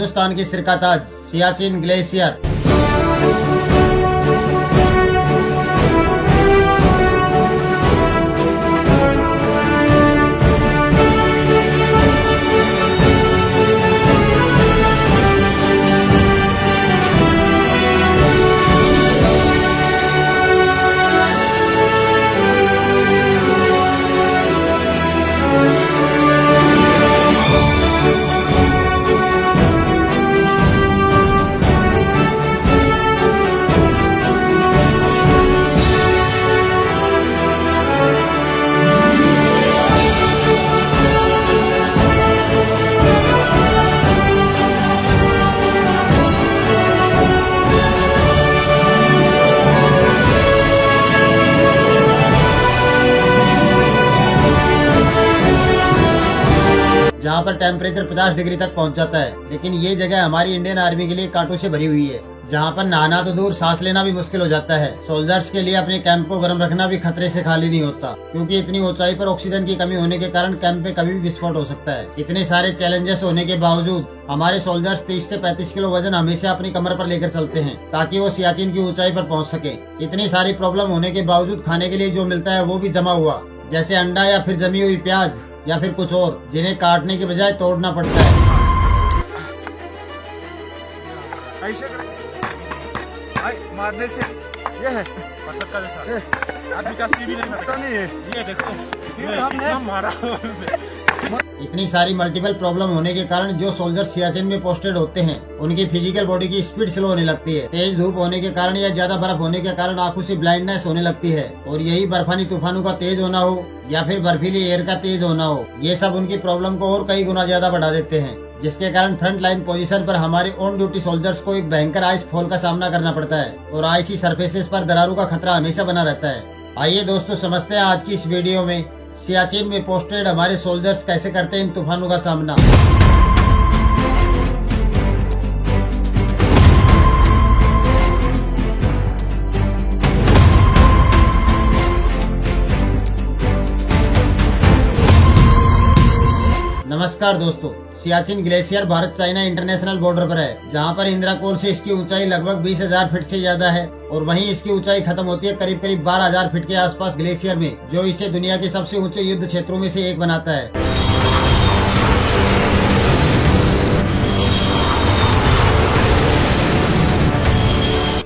हिंदुस्तान की सिर का ताज सियाचिन ग्लेशियर। जहाँ पर टेम्परेचर 50 डिग्री तक पहुँच जाता है, लेकिन ये जगह हमारी इंडियन आर्मी के लिए कांटों से भरी हुई है, जहाँ पर नहाना तो दूर सांस लेना भी मुश्किल हो जाता है। सोल्जर्स के लिए अपने कैंप को गर्म रखना भी खतरे से खाली नहीं होता, क्योंकि इतनी ऊंचाई पर ऑक्सीजन की कमी होने के कारण कैंप में कभी भी विस्फोट हो सकता है। इतने सारे चैलेंजेस होने के बावजूद हमारे सोल्जर्स 30 से 35 किलो वजन हमेशा अपनी कमर पर लेकर चलते हैं, ताकि वो सियाचिन की ऊंचाई पर पहुँच सके। इतनी सारी प्रॉब्लम होने के बावजूद खाने के लिए जो मिलता है वो भी जमा हुआ, जैसे अंडा या फिर जमी हुई प्याज या फिर कुछ और, जिन्हें काटने के बजाय तोड़ना पड़ता है। ऐसे मारने से ये है मतलब का जैसा आज विकास की भी नहीं पता नहीं है। ये देखो ये हमने मारा। इतनी सारी मल्टीपल प्रॉब्लम होने के कारण जो सोल्जर सियाचिन में पोस्टेड होते हैं, उनकी फिजिकल बॉडी की स्पीड स्लो होने लगती है। तेज धूप होने के कारण या ज्यादा बर्फ होने के कारण आंखों से ब्लाइंडनेस होने लगती है, और यही बर्फानी तूफानों का तेज होना हो या फिर बर्फीली एयर का तेज होना हो, ये सब उनकी प्रॉब्लम को और कई गुना ज्यादा बढ़ा देते हैं, जिसके कारण फ्रंट लाइन पोजीशन पर हमारे ऑन ड्यूटी सोल्जर्स को एक भयंकर आइस फॉल का सामना करना पड़ता है, और आइसी सरफेसेस पर दरारों का खतरा हमेशा बना रहता है। आइए दोस्तों समझते हैं आज की इस वीडियो में सियाचिन में पोस्टेड हमारे सोल्जर्स कैसे करते हैं इन तूफानों का सामना। नमस्कार दोस्तों, Siachen glacier Bharat China international border पर है, जहां पर इंद्राकोल से इसकी ऊंचाई लगभग 20,000 फीट से ज्यादा है, और वहीं इसकी ऊंचाई खत्म होती है करीब 12,000 फीट के आसपास ग्लेशियर में, जो इसे दुनिया के सबसे ऊंचे युद्ध क्षेत्रों में से एक बनाता है।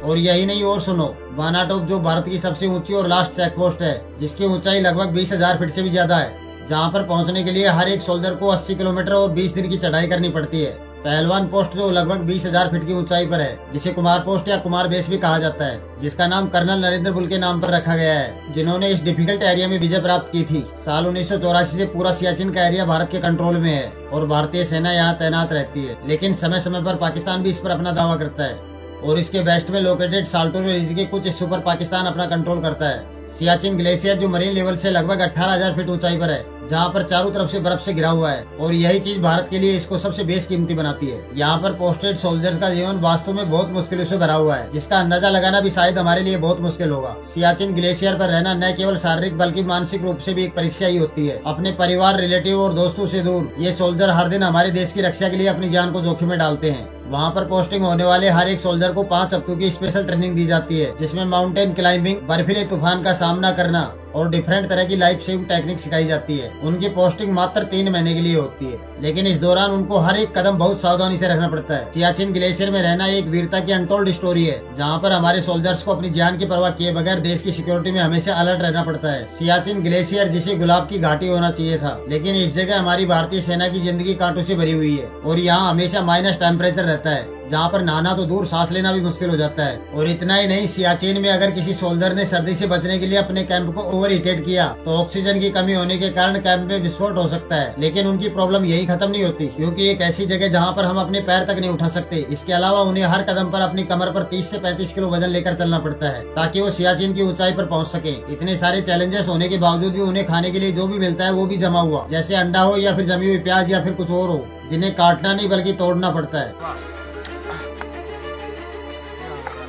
और यही नहीं, और सुनो, बानाटोप जो भारत की सबसे ऊंची और लास्ट चेक पोस्ट है, जिसकी ऊंचाई लगभग 20,000 फीट से भी ज्यादा है, जहां पर पहुंचने के लिए हर एक सोल्जर को 80 किलोमीटर और 20 दिन की चढ़ाई करनी पड़ती है। पहलवान पोस्ट जो लगभग 20,000 फीट की ऊंचाई पर है, जिसे कुमार पोस्ट या कुमार बेस भी कहा जाता है, जिसका नाम कर्नल नरेंद्र बुल के नाम पर रखा गया है, जिन्होंने इस डिफिकल्ट एरिया में विजय प्राप्त की थी। साल 1984 से पूरा सियाचिन का एरिया भारत के कंट्रोल में है और भारतीय सेना यहाँ तैनात रहती है, लेकिन समय समय पर पाकिस्तान भी इस पर अपना दावा करता है, और इसके वेस्ट में लोकेटेड साल्टोरो रीज के कुछ हिस्सों पर पाकिस्तान अपना कंट्रोल करता है। सियाचिन ग्लेशियर जो मरीन लेवल से लगभग 18,000 फीट ऊंचाई पर है, जहां पर चारों तरफ से बर्फ से घिरा हुआ है, और यही चीज भारत के लिए इसको सबसे बेशकीमती बनाती है। यहाँ पर पोस्टेड सोल्जर्स का जीवन वास्तव में बहुत मुश्किलों से भरा हुआ है, जिसका अंदाजा लगाना भी शायद हमारे लिए बहुत मुश्किल होगा। सियाचिन ग्लेशियर पर रहना न केवल शारीरिक बल्कि मानसिक रूप से भी एक परीक्षा ही होती है। अपने परिवार, रिलेटिव और दोस्तों से दूर ये सोल्जर हर दिन हमारे देश की रक्षा के लिए अपनी जान को जोखिम में डालते हैं। वहाँ पर पोस्टिंग होने वाले हर एक सोल्जर को 5 हफ्तों की स्पेशल ट्रेनिंग दी जाती है, जिसमें माउंटेन क्लाइंबिंग, बर्फीले तूफान का सामना करना और डिफरेंट तरह की लाइफ सेविंग टेक्निक सिखाई जाती है। उनकी पोस्टिंग मात्र 3 महीने के लिए होती है, लेकिन इस दौरान उनको हर एक कदम बहुत सावधानी से रखना पड़ता है। सियाचिन ग्लेशियर में रहना एक वीरता की अनटोल्ड स्टोरी है, जहाँ पर हमारे सोल्जर्स को अपनी जान की परवाह किए बगैर देश की सिक्योरिटी में हमेशा अलर्ट रहना पड़ता है। सियाचिन ग्लेशियर जिसे गुलाब की घाटी होना चाहिए था, लेकिन इस जगह हमारी भारतीय सेना की जिंदगी कांटों से भरी हुई है, और यहाँ हमेशा माइनस टेम्परेचर रहता है, जहाँ पर नहाना तो दूर सांस लेना भी मुश्किल हो जाता है। और इतना ही नहीं, सियाचिन में अगर किसी सोल्जर ने सर्दी से बचने के लिए अपने कैंप को ओवर हीटेड किया, तो ऑक्सीजन की कमी होने के कारण कैंप में विस्फोट हो सकता है। लेकिन उनकी प्रॉब्लम यही खत्म नहीं होती, क्योंकि एक ऐसी जगह जहाँ पर हम अपने पैर तक नहीं उठा सकते। इसके अलावा उन्हें हर कदम पर अपनी कमर पर 30 से 35 किलो वजन लेकर चलना पड़ता है, ताकि वो सियाचिन की ऊंचाई पर पहुँच सके। इतने सारे चैलेंजेस होने के बावजूद भी उन्हें खाने के लिए जो भी मिलता है वो भी जमा हुआ, जैसे अंडा हो या फिर जमी हुई प्याज या फिर कुछ और हो, जिन्हें काटना नहीं बल्कि तोड़ना पड़ता है।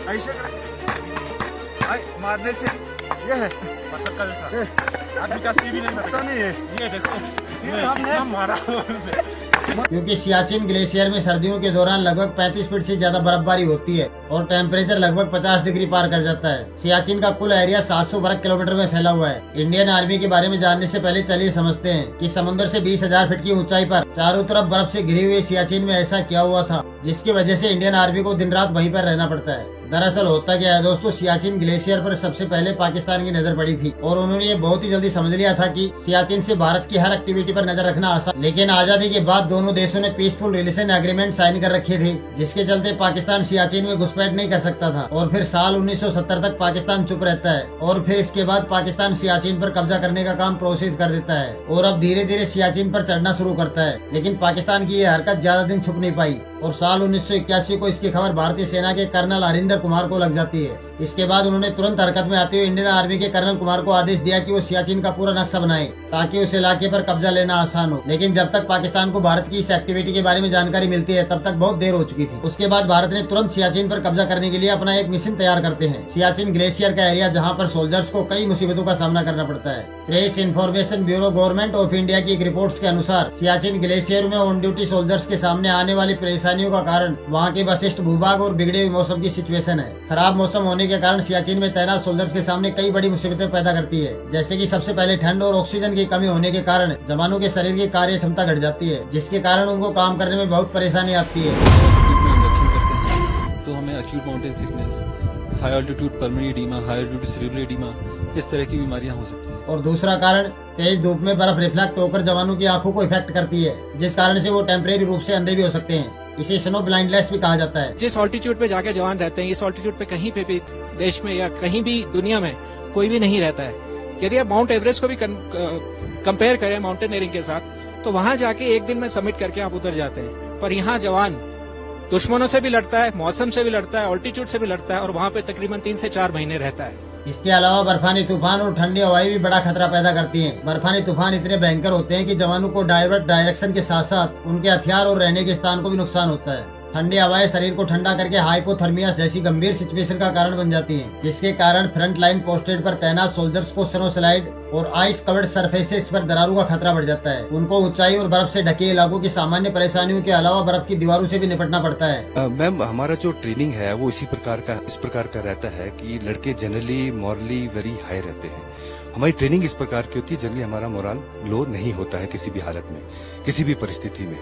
ऐसे मारने से ये है मतलब का जैसा आज विकास की भी नहीं पता नहीं है। ये देखो ये हमने मारा। क्योंकि सियाचिन ग्लेशियर में सर्दियों के दौरान लगभग 35 फीट से ज्यादा बर्फबारी होती है और टेम्परेचर लगभग 50 डिग्री पार कर जाता है। सियाचिन का कुल एरिया 700 वर्ग किलोमीटर में फैला हुआ है। इंडियन आर्मी के बारे में जानने से पहले चलिए समझते हैं कि समुद्र से 20,000 फीट की ऊंचाई पर चारों तरफ बर्फ से घिरी हुई सियाचिन में ऐसा क्या हुआ था जिसकी वजह से इंडियन आर्मी को दिन रात वहीं पर रहना पड़ता है। दरअसल होता क्या है दोस्तों, सियाचिन ग्लेशियर पर सबसे पहले पाकिस्तान की नजर पड़ी थी और उन्होंने ये बहुत ही जल्दी समझ लिया था कि सियाचिन से भारत की हर एक्टिविटी पर नजर रखना आसान। लेकिन आजादी के बाद दोनों देशों ने पीसफुल रिलेशन एग्रीमेंट साइन कर रखे थे, जिसके चलते पाकिस्तान सियाचिन में घुसपैठ नहीं कर सकता था और फिर साल 1970 तक पाकिस्तान चुप रहता है और फिर इसके बाद पाकिस्तान सियाचिन पर कब्जा करने का काम प्रोसेस कर देता है और अब धीरे धीरे सियाचिन पर चढ़ना शुरू करता है। लेकिन पाकिस्तान की ये हरकत ज्यादा दिन छुप नहीं पाई और साल 1981 को इसकी खबर भारतीय सेना के कर्नल हरिंदर कुमार को लग जाती है। इसके बाद उन्होंने तुरंत हरकत में आते हुए इंडियन आर्मी के कर्नल कुमार को आदेश दिया कि वो सियाचिन का पूरा नक्शा बनाए ताकि उस इलाके पर कब्जा लेना आसान हो। लेकिन जब तक पाकिस्तान को भारत की इस एक्टिविटी के बारे में जानकारी मिलती है तब तक बहुत देर हो चुकी थी। उसके बाद भारत ने तुरंत सियाचिन पर कब्जा करने के लिए अपना एक मिशन तैयार करते हैं। सियाचिन ग्लेशियर का एरिया जहाँ पर सोल्जर्स को कई मुसीबतों का सामना करना पड़ता है। Press information bureau government of India की एक रिपोर्ट के अनुसार सियाचिन ग्लेशियर में ऑन ड्यूटी सोल्जर्स के सामने आने वाली परेशानियों का कारण वहाँ के वशिष्ठ भूभाग और बिगड़े हुए मौसम की सिचुएशन है। खराब मौसम होने के कारण सियाचिन में तैनात सोल्जर्स के सामने कई बड़ी मुसीबतें पैदा करती है, जैसे कि सबसे पहले ठंड और ऑक्सीजन की कमी होने के कारण जवानों के शरीर की कार्य क्षमता घट जाती है, जिसके कारण उनको काम करने में बहुत परेशानी आती है। तो हमें acute mountain sickness, high altitude pulmonary oedema, high altitude cerebral oedema, इस तरह की बीमारियां हो सकती हैं। और दूसरा कारण तेज धूप में बर्फ रिफ्लेक्ट होकर जवानों की आंखों को इफेक्ट करती है, जिस कारण से वो टेम्परेरी रूप से अंधे भी हो सकते हैं। इसे स्नो ब्लाइंडनेस भी कहा जाता है। जिस ऑल्टीट्यूड पे जाके जवान रहते हैं, इस ऑल्टीट्यूड पे कहीं पे भी देश में या कहीं भी दुनिया में कोई भी नहीं रहता है। यदि आप माउंट एवरेस्ट को भी कंपेयर करें माउंटेनियरिंग के साथ, तो वहां जाके एक दिन में सबमिट करके आप उतर जाते हैं। पर यहाँ जवान दुश्मनों से भी लड़ता है, मौसम से भी लड़ता है, ऑल्टीट्यूड से भी लड़ता है और वहाँ पे तकरीबन 3 से 4 महीने रहता है। इसके अलावा बर्फानी तूफान और ठंडी हवाएं भी बड़ा खतरा पैदा करती हैं। बर्फानी तूफान इतने भयंकर होते हैं कि जवानों को डायरेक्शन के साथ साथ उनके हथियार और रहने के स्थान को भी नुकसान होता है। ठंडी हवाएं शरीर को ठंडा करके हाइपोथर्मिया जैसी गंभीर सिचुएशन का कारण बन जाती हैं, जिसके कारण फ्रंट लाइन पोस्टेड पर तैनात सोल्जर्स को स्नो स्लाइड और आइस कवर्ड सरफेसेस पर दरारों का खतरा बढ़ जाता है। उनको ऊंचाई और बर्फ से ढके इलाकों की सामान्य परेशानियों के अलावा बर्फ की दीवारों से भी निपटना पड़ता है। मैम, हमारा जो ट्रेनिंग है वो इस प्रकार का रहता है कि लड़के जनरली मॉरली वेरी हाई रहते हैं। हमारी ट्रेनिंग इस प्रकार की होती है, जनरली हमारा मोरल लो नहीं होता है किसी भी हालत में, किसी भी परिस्थिति में।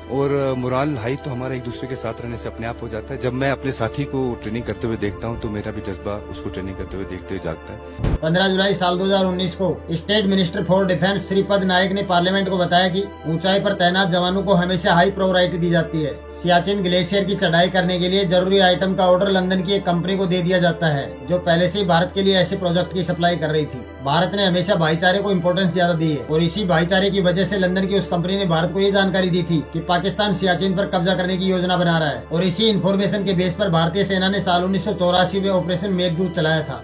और मोरल हाई तो हमारा एक दूसरे के साथ रहने से अपने आप हो जाता है। जब मैं अपने साथी को ट्रेनिंग करते हुए देखता हूं तो मेरा भी जज्बा उसको ट्रेनिंग करते हुए देखते हुए जागता है। 15 जुलाई साल 2019 को state minister for defence Shripad Naik ने पार्लियामेंट को बताया कि ऊंचाई पर तैनात जवानों को हमेशा हाई प्रायोरिटी दी जाती है। सियाचिन ग्लेशियर की चढ़ाई करने के लिए जरूरी आइटम का ऑर्डर लंदन की एक कंपनी को दे दिया जाता है, जो पहले से ही भारत के लिए ऐसे प्रोजेक्ट की सप्लाई कर रही थी। भारत ने हमेशा भाईचारे को इम्पोर्टेंस ज्यादा दी है और इसी भाईचारे की वजह से लंदन की उस कंपनी ने भारत को ये जानकारी दी थी कि पाकिस्तान सियाचिन पर कब्जा करने की योजना बना रहा है और इसी इन्फॉर्मेशन के बेस पर भारतीय सेना ने साल 1984 में ऑपरेशन मेघदूत चलाया था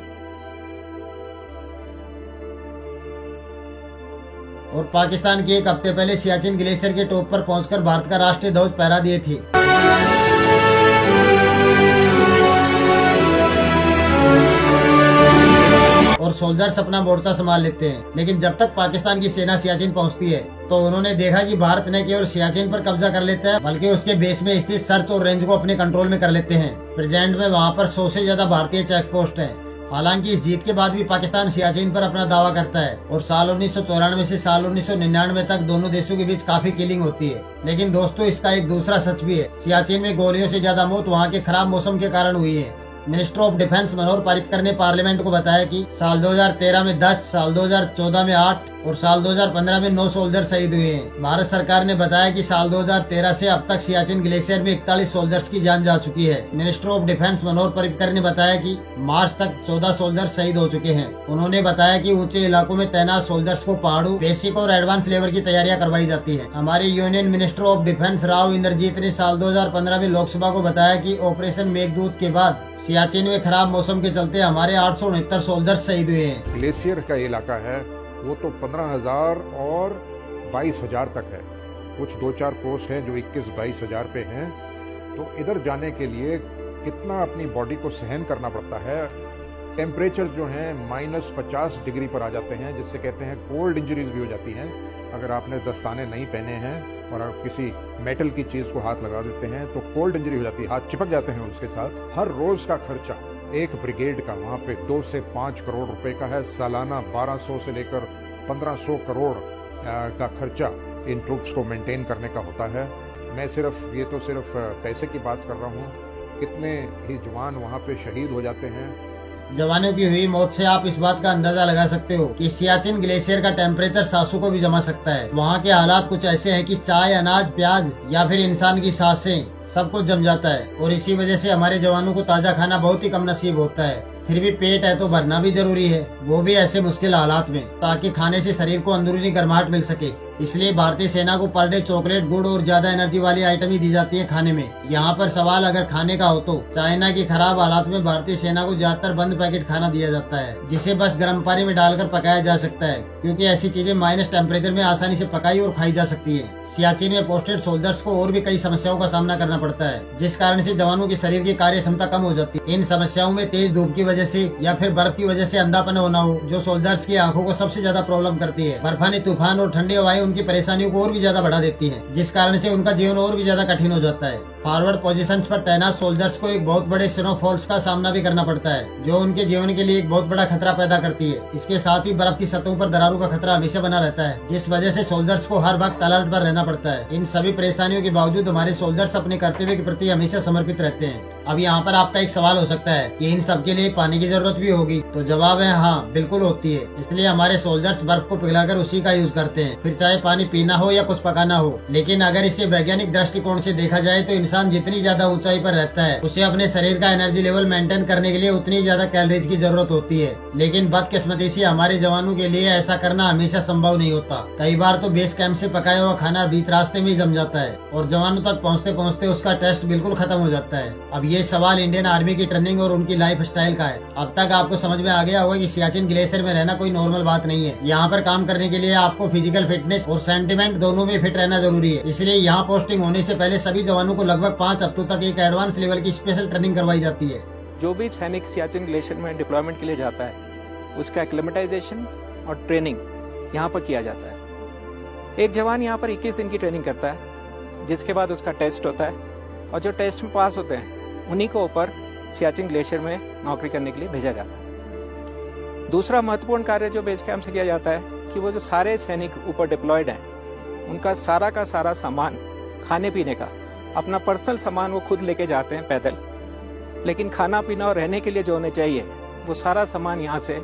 और पाकिस्तान के एक हफ्ते पहले सियाचिन ग्लेशियर के टॉप पर पहुंचकर भारत का राष्ट्रीय ध्वज फहरा दिए थे। और सोल्जर्स अपना मोर्चा संभाल लेते हैं। लेकिन जब तक पाकिस्तान की सेना सियाचिन पहुंचती है तो उन्होंने देखा कि भारत न केवल सियाचिन पर कब्जा कर लेता है बल्कि उसके बेस में स्थित सर्च और रेंज को अपने कंट्रोल में कर लेते हैं। प्रेजेंट में वहां पर 100 से ज्यादा भारतीय चेक पोस्ट है। हालांकि इस जीत के बाद भी पाकिस्तान सियाचिन पर अपना दावा करता है और साल 1994 से साल 1999 तक दोनों देशों के बीच काफी किलिंग होती है। लेकिन दोस्तों, इसका एक दूसरा सच भी है। सियाचिन में गोलियों से ज्यादा मौत वहाँ के खराब मौसम के कारण हुई है। Minister of defence Manohar Parrikar ने पार्लियामेंट को बताया कि साल 2013 में 10, साल 2014 में 8 और साल 2015 में 9 सोल्जर शहीद हुए हैं। भारत सरकार ने बताया कि साल 2013 से अब तक सियाचिन ग्लेशियर में 41 सोल्जर्स की जान जा चुकी है। Minister of defence Manohar Parrikar ने बताया कि मार्च तक 14 सोल्जर शहीद हो चुके हैं। उन्होंने बताया कि ऊंचे इलाकों में तैनात सोल्जर्स को पहाड़ों, बेसिक और एडवांस लेवल की तैयारियां करवाई जाती है। हमारे union minister of defence Rao Inderjit ने साल 2015 में लोकसभा को बताया कि ऑपरेशन मेघदूत के बाद सियाचिन में खराब मौसम के चलते हमारे 869 सोल्जर शहीद हुए हैं। ग्लेशियर का इलाका है वो तो 15,000 और 22,000 तक है। कुछ 2-4 पोस्ट हैं जो 21-22 हजार पे हैं। तो इधर जाने के लिए कितना अपनी बॉडी को सहन करना पड़ता है टेम्परेचर जो हैं -50 डिग्री पर आ जाते हैं, जिससे कहते हैं कोल्ड इंजरीज भी हो जाती हैं। अगर आपने दस्ताने नहीं पहने हैं और आप किसी मेटल की चीज को हाथ लगा देते हैं तो कोल्ड इंजरी हो जाती है, हाथ चिपक जाते हैं उसके साथ। हर रोज का खर्चा एक ब्रिगेड का वहाँ पे 2 से 5 करोड़ रुपए का है। सालाना 1200 से लेकर 1500 करोड़ का खर्चा इन ट्रूप्स को मेंटेन करने का होता है। मैं ये तो सिर्फ पैसे की बात कर रहा हूँ, कितने ही जवान वहाँ पे शहीद हो जाते हैं। जवानों की हुई मौत से आप इस बात का अंदाजा लगा सकते हो कि सियाचिन ग्लेशियर का टेम्परेचर 700 को भी जमा सकता है। वहाँ के हालात कुछ ऐसे हैं कि चाय, अनाज, प्याज या फिर इंसान की सांसें सब कुछ जम जाता है, और इसी वजह से हमारे जवानों को ताजा खाना बहुत ही कम नसीब होता है। फिर भी पेट है तो भरना भी जरूरी है, वो भी ऐसे मुश्किल हालात में, ताकि खाने से शरीर को अंदरूनी गर्माहट मिल सके। इसलिए भारतीय सेना को पर डे चॉकलेट, गुड़ और ज्यादा एनर्जी वाली आइटम ही दी जाती है खाने में। यहाँ पर सवाल अगर खाने का हो तो चाइना की खराब हालात में भारतीय सेना को ज्यादातर बंद पैकेट खाना दिया जाता है, जिसे बस गर्म पानी में डालकर पकाया जा सकता है, क्योंकि ऐसी चीजें माइनस टेम्परेचर में आसानी से पकाई और खाई जा सकती है। सियाचिन में पोस्टेड सोल्जर्स को और भी कई समस्याओं का सामना करना पड़ता है, जिस कारण से जवानों की शरीर की कार्य क्षमता कम हो जाती है। इन समस्याओं में तेज धूप की वजह से या फिर बर्फ की वजह से अंधापन होना हो, जो सोल्जर्स की आंखों को सबसे ज्यादा प्रॉब्लम करती है। बर्फानी तूफान और ठंडी हवाएं उनकी परेशानियों को और भी ज्यादा बढ़ा देती है, जिस कारण से उनका जीवन और भी ज्यादा कठिन हो जाता है। फॉरवर्ड पोजीशंस पर तैनात सोल्जर्स को एक बहुत बड़े स्नोफॉल्स का सामना भी करना पड़ता है, जो उनके जीवन के लिए एक बहुत बड़ा खतरा पैदा करती है। इसके साथ ही बर्फ की सतहों पर दरारों का खतरा हमेशा बना रहता है, जिस वजह से सोल्जर्स को हर वक्त अलर्ट पर रहना पड़ता है। इन सभी परेशानियों के बावजूद हमारे सोल्जर्स अपने कर्तव्य के प्रति हमेशा समर्पित रहते हैं। अब यहाँ पर आपका एक सवाल हो सकता है कि इन सब के लिए पानी की जरूरत भी होगी, तो जवाब है हाँ, बिल्कुल होती है। इसलिए हमारे सोल्जर्स बर्फ को पिघलाकर उसी का यूज करते हैं, फिर चाहे पानी पीना हो या कुछ पकाना हो। लेकिन अगर इसे वैज्ञानिक दृष्टिकोण से देखा जाए तो इंसान जितनी ज्यादा ऊंचाई पर रहता है, उसे अपने शरीर का एनर्जी लेवल मेंटेन करने के लिए उतनी ज्यादा कैलोरीज की जरूरत होती है। लेकिन बदकिस्मती से हमारे जवानों के लिए ऐसा करना हमेशा संभव नहीं होता। कई बार तो बेस कैंप से पकाया हुआ खाना बीच रास्ते में जम जाता है और जवानों तक पहुँचते पहुँचते उसका टेस्ट बिल्कुल खत्म हो जाता है। अब ये सवाल इंडियन आर्मी की ट्रेनिंग और उनकी लाइफ स्टाइल का है। अब तक आपको समझ में आ गया होगा कि सियाचिन ग्लेशियर में रहना कोई नॉर्मल बात नहीं है। यहाँ पर काम करने के लिए आपको फिजिकल फिटनेस और सेंटिमेंट दोनों में फिट रहना जरूरी है। इसलिए यहाँ पोस्टिंग होने से पहले सभी जवानों को लगभग 5 हफ्तों तक एक एडवांस लेवल की स्पेशल ट्रेनिंग करवाई जाती है। जो भी सैनिक सियाचिन ग्लेशियर में डिप्लॉयमेंट के लिए जाता है, उसका एक्लिमेटाइजेशन और ट्रेनिंग यहाँ पर किया जाता है। एक जवान यहाँ पर 21 दिन की ट्रेनिंग करता है, जिसके बाद उसका टेस्ट होता है, और जो टेस्ट में पास होते हैं उन्हीं को ऊपर सियाचिन ग्लेशियर में नौकरी करने के लिए भेजा जाता है। दूसरा महत्वपूर्ण कार्य जो बेस कैंप से किया जाता है कि वो जो सारे सैनिक ऊपर डिप्लॉयड हैं, उनका सारा का सारा सामान, खाने पीने का अपना पर्सनल सामान वो खुद लेके जाते हैं पैदल, लेकिन खाना पीना और रहने के लिए जो होने चाहिए वो सारा सामान यहाँ से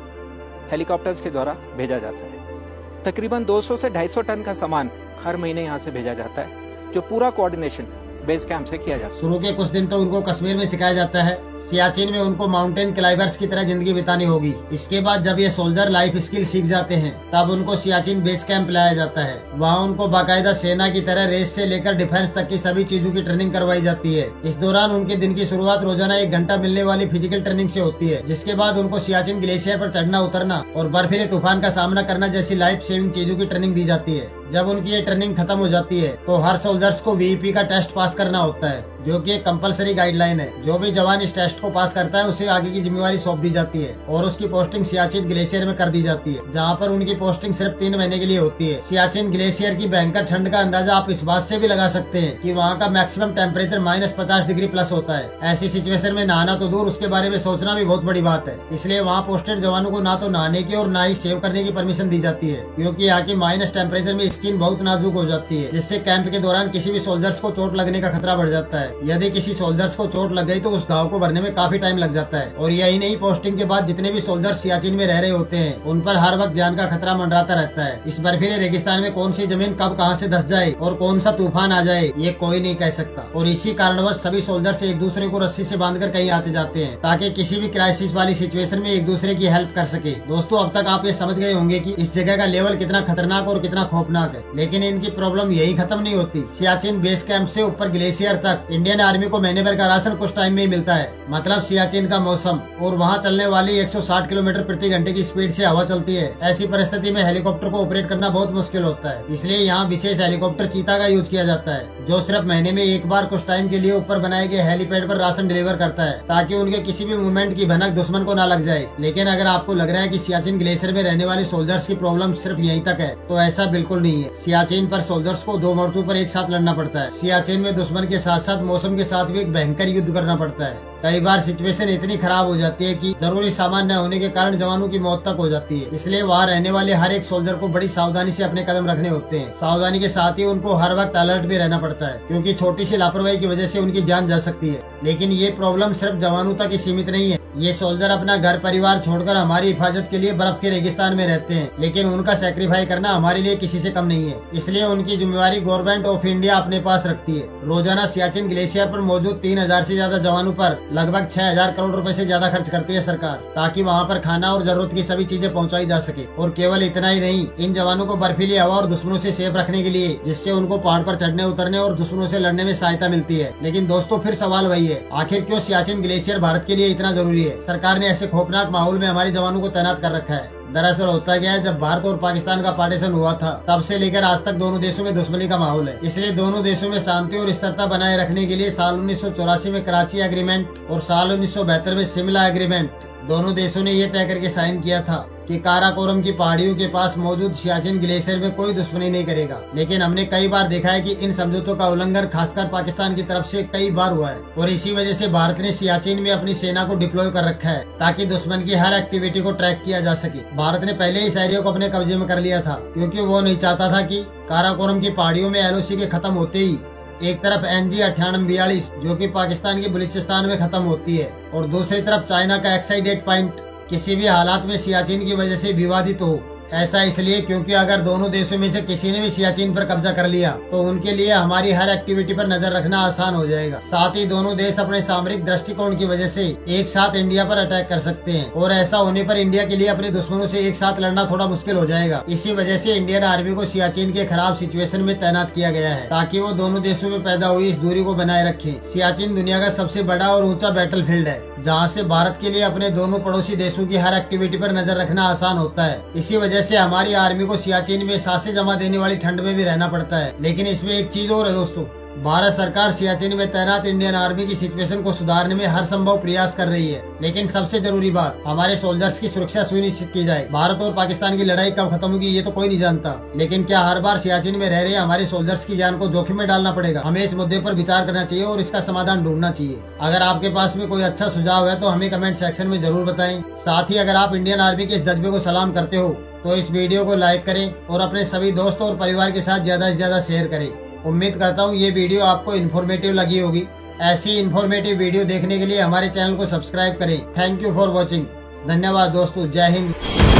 हेलीकॉप्टर्स के द्वारा भेजा जाता है। तकरीबन 200 से 250 टन का सामान हर महीने यहाँ से भेजा जाता है, जो पूरा कोऑर्डिनेशन बेस कैंप से किया जाता है। शुरू के कुछ दिन तो उनको कश्मीर में सिखाया जाता है। सियाचिन में उनको माउंटेन क्लाइंबर्स की तरह जिंदगी बितानी होगी। इसके बाद जब ये सोल्जर लाइफ स्किल सीख जाते हैं, तब उनको सियाचिन बेस कैंप लाया जाता है। वहाँ उनको बाकायदा सेना की तरह रेस से लेकर डिफेंस तक की सभी चीजों की ट्रेनिंग करवाई जाती है। इस दौरान उनके दिन की शुरुआत रोजाना 1 घंटा मिलने वाली फिजिकल ट्रेनिंग से होती है, जिसके बाद उनको सियाचिन ग्लेशियर पर चढ़ना उतरना और बर्फीले तूफान का सामना करना जैसी लाइफ सेविंग चीजों की ट्रेनिंग दी जाती है। जब उनकी ये ट्रेनिंग खत्म हो जाती है तो हर सोल्जर्स को VEP का टेस्ट पास करना होता है, जो कि एक कंपलसरी गाइडलाइन है। जो भी जवान इस टेस्ट को पास करता है उसे आगे की जिम्मेवारी सौंप दी जाती है और उसकी पोस्टिंग सियाचिन ग्लेशियर में कर दी जाती है, जहाँ पर उनकी पोस्टिंग सिर्फ 3 महीने के लिए होती है। सियाचिन ग्लेशियर की भयंकर ठंड का अंदाजा आप इस बात से भी लगा सकते हैं कि वहाँ का मैक्सिमम टेम्परेचर -50 डिग्री प्लस होता है। ऐसी सिचुएशन में नहाना तो दूर, उसके बारे में सोचना भी बहुत बड़ी बात है। इसलिए वहाँ पोस्टेड जवानों को ना तो नहाने की और ना ही शेव करने की परमिशन दी जाती है, क्योंकि यहाँ की माइनस टेम्परेचर में स्किन बहुत नाजुक हो जाती है, जिससे कैंप के दौरान किसी भी सोल्जर्स को चोट लगने का खतरा बढ़ जाता है। यदि किसी सोल्जर्स को चोट लग गई तो उस घाव को भरने में काफी टाइम लग जाता है। और यही नहीं, पोस्टिंग के बाद जितने भी सोल्जर्स सियाचिन में रह रहे होते हैं, उन पर हर वक्त जान का खतरा मंडराता रहता है। इस बर्फीले रेगिस्तान में कौन सी जमीन कब कहां से धंस जाए और कौन सा तूफान आ जाए, ये कोई नहीं कह सकता। और इसी कारणवश सभी सोल्जर्स एक दूसरे को रस्सी से बांधकर कहीं आते जाते हैं, ताकि किसी भी क्राइसिस वाली सिचुएशन में एक दूसरे की हेल्प कर सके। दोस्तों, अब तक आप ये समझ गए होंगे कि इस जगह का लेवल कितना खतरनाक और कितना खौफनाक खतरनाक है। लेकिन इनकी प्रॉब्लम यही खत्म नहीं होती। सियाचिन बेस कैंप से ऊपर ग्लेशियर तक इंडियन आर्मी को महीने भर का राशन कुछ टाइम में ही मिलता है। मतलब सियाचिन का मौसम और वहाँ चलने वाली 160 किलोमीटर प्रति घंटे की स्पीड से हवा चलती है। ऐसी परिस्थिति में हेलीकॉप्टर को ऑपरेट करना बहुत मुश्किल होता है। इसलिए यहाँ विशेष हेलीकॉप्टर चीता का यूज किया जाता है, जो सिर्फ महीने में एक बार कुछ टाइम के लिए ऊपर बनाए गए हेलीपैड पर राशन डिलीवर करता है, ताकि उनके किसी भी मूवमेंट की भनक दुश्मन को न लग जाए। लेकिन अगर आपको लग रहा है कि सियाचिन ग्लेशियर में रहने वाले सोल्जर्स की प्रॉब्लम सिर्फ यहीं तक है, तो ऐसा बिल्कुल नहीं है। सियाचिन पर सोल्जर्स को 2 मोर्चों पर एक साथ लड़ना पड़ता है। सियाचिन में दुश्मन के साथ साथ मौसम के साथ भी एक भयंकर युद्ध करना पड़ता है। कई बार सिचुएशन इतनी खराब हो जाती है कि जरूरी सामान न होने के कारण जवानों की मौत तक हो जाती है। इसलिए वहाँ रहने वाले हर एक सोल्जर को बड़ी सावधानी से अपने कदम रखने होते हैं। सावधानी के साथ ही उनको हर वक्त अलर्ट भी रहना पड़ता है, क्योंकि छोटी सी लापरवाही की वजह से उनकी जान जा सकती है। लेकिन ये प्रॉब्लम सिर्फ जवानों तक ही सीमित नहीं है। ये सोल्जर अपना घर परिवार छोड़कर हमारी हिफाजत के लिए बर्फ के रेगिस्तान में रहते हैं, लेकिन उनका सेक्रीफाई करना हमारे लिए किसी से कम नहीं है। इसलिए उनकी जिम्मेवारी गवर्नमेंट ऑफ इंडिया अपने पास रखती है। रोजाना सियाचिन ग्लेशियर पर मौजूद 3000 से ज्यादा जवानों पर लगभग 6000 करोड़ रुपए से ज्यादा खर्च करती है सरकार, ताकि वहाँ पर खाना और जरूरत की सभी चीजें पहुँचाई जा सके। और केवल इतना ही नहीं, इन जवानों को बर्फीली हवा और दुश्मनों से सेफ रखने के लिए, जिससे उनको पहाड़ पर चढ़ने उतरने और दुश्मनों से लड़ने में सहायता मिलती है। लेकिन दोस्तों, फिर सवाल वही है, आखिर क्यों सियाचिन ग्लेशियर भारत के लिए इतना जरूरी है? सरकार ने ऐसे खौफनाक माहौल में हमारे जवानों को तैनात कर रखा है। दरअसल होता क्या है, जब भारत और पाकिस्तान का पार्टीशन हुआ था, तब से लेकर आज तक दोनों देशों में दुश्मनी का माहौल है। इसलिए दोनों देशों में शांति और स्थिरता बनाए रखने के लिए साल 1984 में कराची एग्रीमेंट और साल 1972 में शिमला एग्रीमेंट, दोनों देशों ने ये तय करके साइन किया था कि काराकोरम की पहाड़ियों के पास मौजूद सियाचिन ग्लेशियर में कोई दुश्मनी नहीं करेगा। लेकिन हमने कई बार देखा है कि इन समझौतों का उल्लंघन खासकर पाकिस्तान की तरफ से कई बार हुआ है, और इसी वजह से भारत ने सियाचिन में अपनी सेना को डिप्लॉय कर रखा है, ताकि दुश्मन की हर एक्टिविटी को ट्रैक किया जा सके। भारत ने पहले ही इस एरिया को अपने कब्जे में कर लिया था, क्योंकि वो नहीं चाहता था कि काराकोरम की पहाड़ियों में LOC के खत्म होते ही एक तरफ NG 9842 जो कि पाकिस्तान के बलूचिस्तान में खत्म होती है, और दूसरी तरफ चाइना का एक्साइडेड पॉइंट किसी भी हालात में सियाचिन की वजह से विवादित हो। ऐसा इसलिए क्योंकि अगर दोनों देशों में से किसी ने भी सियाचिन पर कब्जा कर लिया, तो उनके लिए हमारी हर एक्टिविटी पर नजर रखना आसान हो जाएगा। साथ ही दोनों देश अपने सामरिक दृष्टिकोण की वजह से एक साथ इंडिया पर अटैक कर सकते हैं, और ऐसा होने पर इंडिया के लिए अपने दुश्मनों से एक साथ लड़ना थोड़ा मुश्किल हो जाएगा। इसी वजह से इंडियन आर्मी को सियाचिन के खराब सिचुएशन में तैनात किया गया है, ताकि वो दोनों देशों में पैदा हुई इस दूरी को बनाए रखे। सियाचिन दुनिया का सबसे बड़ा और ऊंचा बैटलफील्ड है, जहाँ से भारत के लिए अपने दोनों पड़ोसी देशों की हर एक्टिविटी पर नजर रखना आसान होता है। इसी वजह से हमारी आर्मी को सियाचिन में सांसें जमा देने वाली ठंड में भी रहना पड़ता है। लेकिन इसमें एक चीज और है दोस्तों, भारत सरकार सियाचिन में तैनात इंडियन आर्मी की सिचुएशन को सुधारने में हर संभव प्रयास कर रही है। लेकिन सबसे जरूरी बात, हमारे सोल्जर्स की सुरक्षा सुनिश्चित की जाए। भारत और पाकिस्तान की लड़ाई कब खत्म होगी ये तो कोई नहीं जानता, लेकिन क्या हर बार सियाचिन में रह रहे हमारे सोल्जर्स की जान को जोखिम में डालना पड़ेगा? हमें इस मुद्दे पर विचार करना चाहिए और इसका समाधान ढूंढना चाहिए। अगर आपके पास में कोई अच्छा सुझाव है तो हमें कमेंट सेक्शन में जरूर बताएं। साथ ही अगर आप इंडियन आर्मी के इस जज्बे को सलाम करते हो तो इस वीडियो को लाइक करें और अपने सभी दोस्तों और परिवार के साथ ज्यादा से ज्यादा शेयर करें। उम्मीद करता हूँ ये वीडियो आपको इन्फॉर्मेटिव लगी होगी। ऐसी इन्फॉर्मेटिव वीडियो देखने के लिए हमारे चैनल को सब्सक्राइब करें। Thank you for watching. धन्यवाद दोस्तों। जय हिंद।